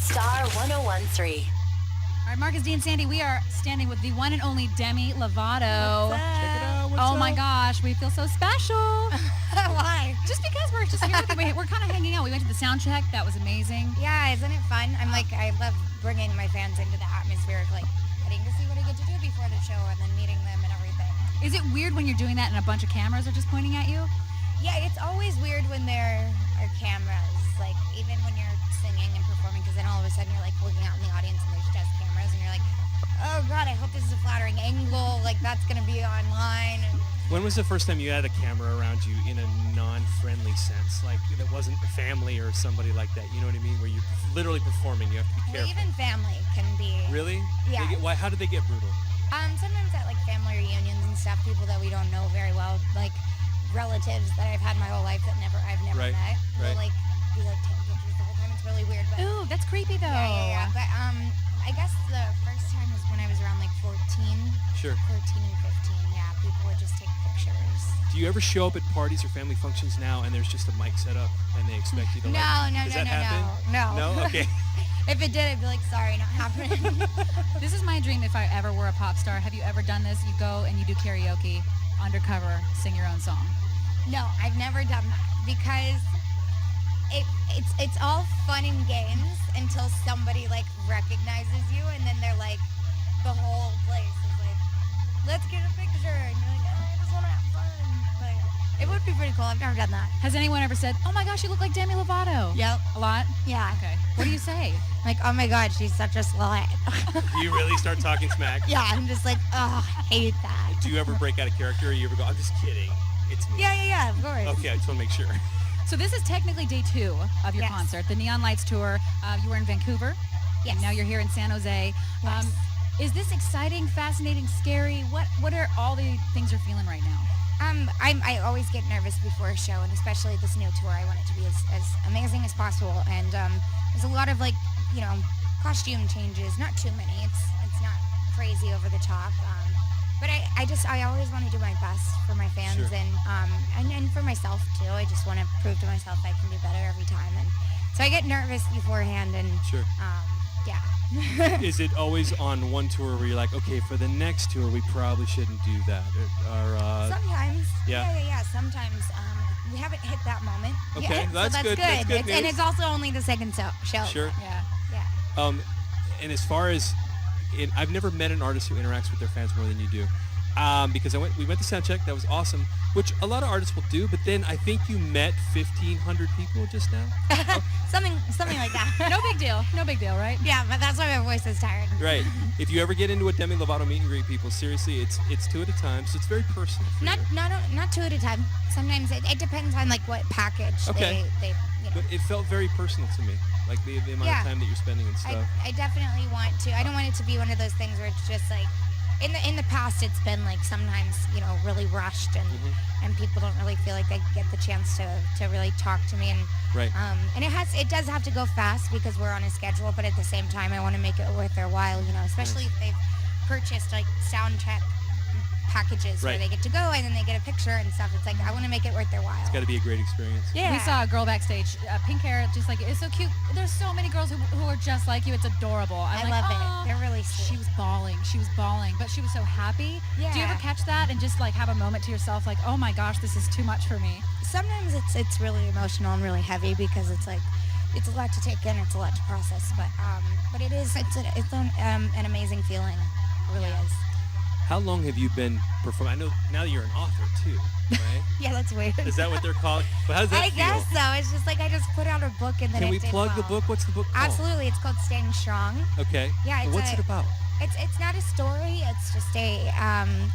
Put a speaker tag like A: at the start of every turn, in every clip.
A: Star 1013.
B: All right, Marcus, D, and Sandy, we are standing with the one and only Demi Lovato.
C: What's up? Check it out.
B: Oh my gosh, we feel so special.
C: Why?
B: Just because we're just here with you. We're kind of hanging out. We went to the sound check. That was amazing.
C: Yeah, isn't it fun? I love bringing my fans into the atmosphere of like getting to see what I get to do before the show and then meeting them and everything.
B: Is it weird when you're doing that and a bunch of cameras are just pointing at you?
C: Yeah, it's always weird when there are cameras, like even when you're singing and performing, because then all of a sudden you're like looking out in the audience and there's just cameras and you're like, oh God, I hope this is a flattering angle, like that's going to be online. And
D: when was the first time you had a camera around you in a non-friendly sense? Like it wasn't a family or somebody like that, you know what I mean? Where you're literally performing, you have to be careful.
C: Well, even family can be.
D: Really?
C: Yeah.
D: How did they get brutal?
C: Sometimes at like family reunions and stuff, people that we don't know very well, like relatives that I've had my whole life that I've never
D: Right,
C: met,
D: right.
C: will like be like taking pictures the whole time. It's really weird, but
B: Ooh, that's creepy though.
C: yeah. But I guess the first time was when I was around like 14,
D: Sure.
C: 14 and 15. Yeah, people would just take pictures.
D: Do you ever show up at parties or family functions now and there's just a mic set up and they expect you to
C: No,
D: does that happen?
C: no.
D: No? Okay.
C: If it did, I'd be like, sorry, not happening.
B: This is my dream if I ever were a pop star. Have you ever done this? You go and you do karaoke, undercover, sing your own song.
C: No, I've never done that because it's all fun and games until somebody like recognizes you and then they're like, the whole place is like, let's get a picture, and you're like, oh, I just want to have fun. Like, it would be pretty cool. I've never done that.
B: Has anyone ever said, oh my gosh, you look like Demi Lovato?
C: Yep.
B: A lot?
C: Yeah.
B: Okay. What do you say?
C: Like, oh my God, she's such a slut.
D: Do you really start talking smack?
C: Yeah, I'm just like, oh, I hate that.
D: Do you ever break out of character or you ever go, I'm just kidding, it's me?
C: Yeah, of course.
D: Okay, I just want to make sure.
B: So this is technically day 2 of your
C: Yes.
B: concert, the Neon Lights Tour. You were in Vancouver.
C: Yes.
B: And now you're here in San Jose.
C: Yes.
B: Is this exciting, fascinating, scary? What are all the things you're feeling right now?
C: I always get nervous before a show, and especially this new tour. I want it to be as amazing as possible. And there's a lot of like, costume changes. Not too many. It's not crazy over the top. But I always want to do my best for my fans.
D: Sure.
C: and for myself too. I just want to prove to myself I can do better every time. And so I get nervous beforehand. And
D: Sure.
C: yeah.
D: Is it always on one tour where you're like, okay, for the next tour we probably shouldn't do that? Or
C: Sometimes.
D: Yeah.
C: Yeah. Sometimes we haven't hit that moment.
D: Okay,
C: yet,
D: that's
C: so
D: good. That's good
C: And
D: news.
C: it's also only the second show.
D: Sure.
B: Yeah.
C: Yeah.
D: And as far as I've never met an artist who interacts with their fans more than you do. Because we went to soundcheck, that was awesome, which a lot of artists will do, but then I think you met 1,500 people just now.
C: Something like that.
B: No big deal, right?
C: Yeah, but that's why my voice is tired.
D: Right. If you ever get into a Demi Lovato meet and greet people, seriously, it's 2 at a time, so it's very personal. For
C: Not
D: you.
C: 2 at a time. Sometimes it depends on like what package
D: Okay.
C: they
D: But it felt very personal to me, like the amount of time that you're spending and stuff.
C: I definitely want to. I don't want it to be one of those things where it's just like in the past it's been like sometimes really rushed and people don't really feel like they get the chance to really talk to me and
D: Right.
C: and it does have to go fast because we're on a schedule, but at the same time I want to make it worth their while, especially if they've purchased like sound check packages where
D: Right.
C: they get to go and then they get a picture and stuff. It's like I want to make it worth their while.
D: It's got to be a great experience.
C: Yeah.
B: We saw a girl backstage, pink hair, just like, it's so cute. There's so many girls who are just like you. It's adorable.
C: I
B: I'm
C: love
B: like,
C: it.
B: "Aw."
C: They're really sweet.
B: She was bawling, but she was so happy.
C: Yeah.
B: Do you ever catch that and just like have a moment to yourself like, oh my gosh, this is too much for me?
C: Sometimes it's really emotional and really heavy because it's like it's a lot to take in, it's a lot to process, but it's an amazing feeling. It really is.
D: How long have you been performing? I know now that you're an author too, right?
C: Yeah, that's weird.
D: Is that what they're calling? But how does that
C: I
D: feel?
C: guess so. It's just like I just put out a book and then
D: Can
C: it
D: we
C: did
D: plug the
C: well.
D: book? What's the book called?
C: Absolutely. It's called Staying Strong.
D: Okay.
C: Yeah,
D: And
C: it's
D: what's it about?
C: It's not a story. It's just a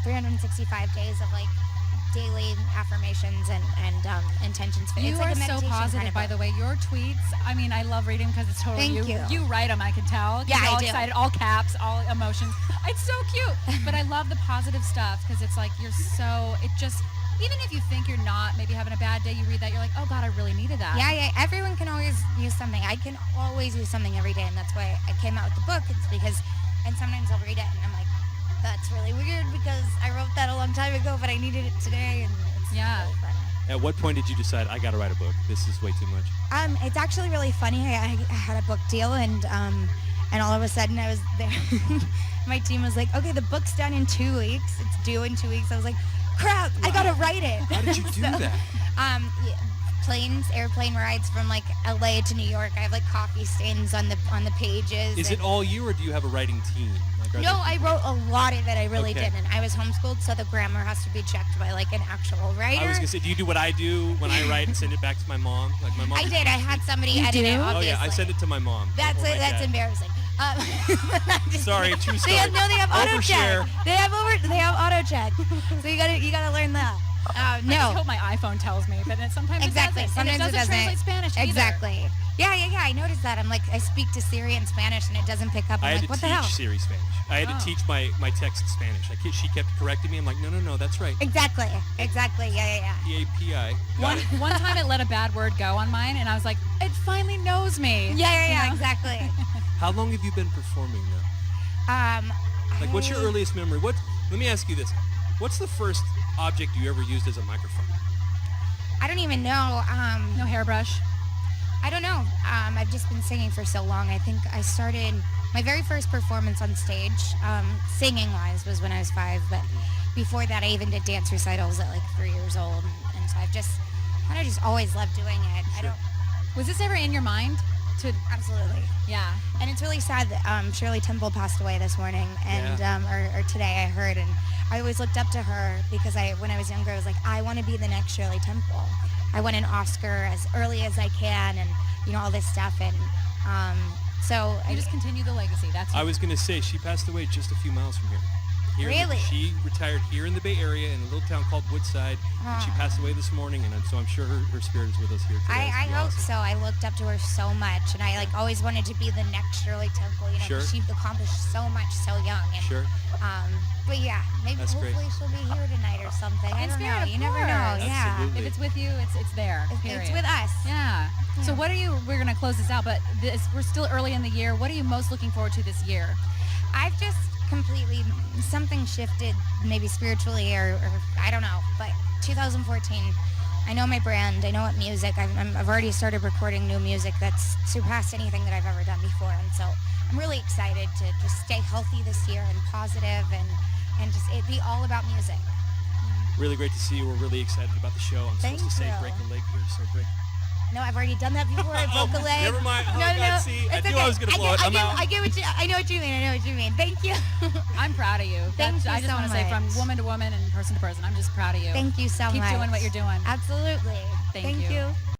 C: 365 days of like daily affirmations and intentions.
B: You
C: it's like
B: are
C: a
B: so
C: meditation
B: positive,
C: kind of
B: by the
C: book.
B: way. Your tweets, I mean, I love reading because it's totally
C: Thank you.
B: You write them, I can tell.
C: Yeah,
B: You're all
C: I do.
B: excited, all caps, all emotions. It's so cute. But I love the positive stuff because it's like even if you think you're not maybe having a bad day, you read that, you're like, oh God, I really needed that.
C: Yeah. Everyone can always use something. I can always use something every day, and that's why I came out with the book. It's because, and sometimes I'll read it and I'm like, that's really weird because I wrote that a long time ago, but I needed it today, and it's
B: Yeah.
C: really funny.
D: At what point did you decide I got to write a book? This is way too much.
C: It's actually really funny. I had a book deal, and all of a sudden I was there. My team was like, "Okay, the book's done in 2 weeks. It's due in 2 weeks." I was like, "Crap! I gotta write it."
D: How did you do that?
C: Yeah, airplane rides from like LA to New York. I have like coffee stains on the pages.
D: Is it all you, or do you have a writing team? Like,
C: No, I wrote a lot of it. I really
D: Okay.
C: didn't. I was homeschooled, so the grammar has to be checked by like an actual writer.
D: I was gonna say, do you do what I do when I write and send it back to my mom? Like my mom.
C: I did. I had somebody
B: You
C: edit
B: do?
C: it.
B: Oh,
C: Obviously.
D: Oh yeah, I send it to my mom.
C: That's
D: or my
C: it. That's
D: dad.
C: embarrassing. Just
D: Sorry,
C: kidding.
D: true story.
C: They have auto
D: Overshare.
C: check. They have auto check. So you gotta learn that.
B: I just
C: No.
B: hope my iPhone tells me, but then sometimes
C: Exactly.
B: it doesn't.
C: Sometimes
B: and
C: it
B: it doesn't
C: doesn't.
B: translate Spanish either.
C: Exactly. Yeah. I noticed that. I'm like, I speak to Siri in Spanish and it doesn't pick up.
D: I
C: I'm
D: had
C: like,
D: to
C: what the
D: teach
C: hell?
D: Siri Spanish. I had
B: Oh.
D: to teach my text Spanish. She kept correcting me. I'm like, no, that's right.
C: Exactly. Yeah.
D: PAPI. Got it.
B: One time it let a bad word go on mine, and I was like, it finally knows me.
C: Yeah.
B: You know?
C: Exactly.
D: How long have you been performing now? Like, what's your earliest memory? Let me ask you this. What's the first object you ever used as a microphone?
C: I don't even know.
B: No hairbrush.
C: I don't know. I've just been singing for so long. I think I started my very first performance on stage, singing-wise, was when I was 5. But before that, I even did dance recitals at like 3 years old, and so I've just kind of just always loved doing it. I
D: Sure.
C: don't
B: Was this ever in your mind?
C: absolutely.
B: Yeah.
C: And it's really sad that Shirley Temple passed away this morning, and or today I heard, and I always looked up to her because when I was younger, I was like, I want to be the next Shirley Temple. I want an Oscar as early as I can, and all this stuff, and so
B: You just continue the legacy. That's
D: I was gonna say she passed away just a few miles from here.
C: Really?
D: She retired here in the Bay Area in a little town called Woodside, and she passed away this morning. And so I'm sure her spirit is with us here today.
C: I
D: It's
C: hope
D: awesome.
C: so. I looked up to her so much, and I like always wanted to be the next Shirley Temple.
D: Sure.
C: She accomplished so much so young. And,
D: Sure.
C: But yeah, maybe
D: That's great.
C: hopefully she'll be here tonight or something. I
B: In
C: don't
B: spirit,
C: know.
B: of
C: You never know.
B: course.
C: Yeah.
D: Absolutely.
B: If it's with you, it's there.
C: It's
B: period.
C: with us.
B: Yeah. So we're going to close this out, but we're still early in the year. What are you most looking forward to this year?
C: I've just completely something shifted, maybe spiritually or I don't know. But 2014, I know my brand. I know what music. I've already started recording new music that's surpassed anything that I've ever done before, and so I'm really excited to just stay healthy this year and positive and just it be all about music.
D: Really great to see you. We're really excited about the show. I'm
C: Thank
D: supposed to say
C: you.
D: break a leg here, so break.
C: No, I've already done that before. I broke a leg.
D: Never mind. Oh,
C: No,
D: God, see, I
C: it's
D: knew
C: okay.
D: I was gonna blow it. I'm out.
C: I get what you. I know what you mean. Thank you.
B: I'm proud of you.
C: Thank you
B: I just
C: so
B: want to say from
C: much.
B: woman to woman and person to person, I'm just proud of you.
C: Thank you so
B: Keep
C: much.
B: doing what you're doing.
C: Absolutely.
B: Thank you.
C: you.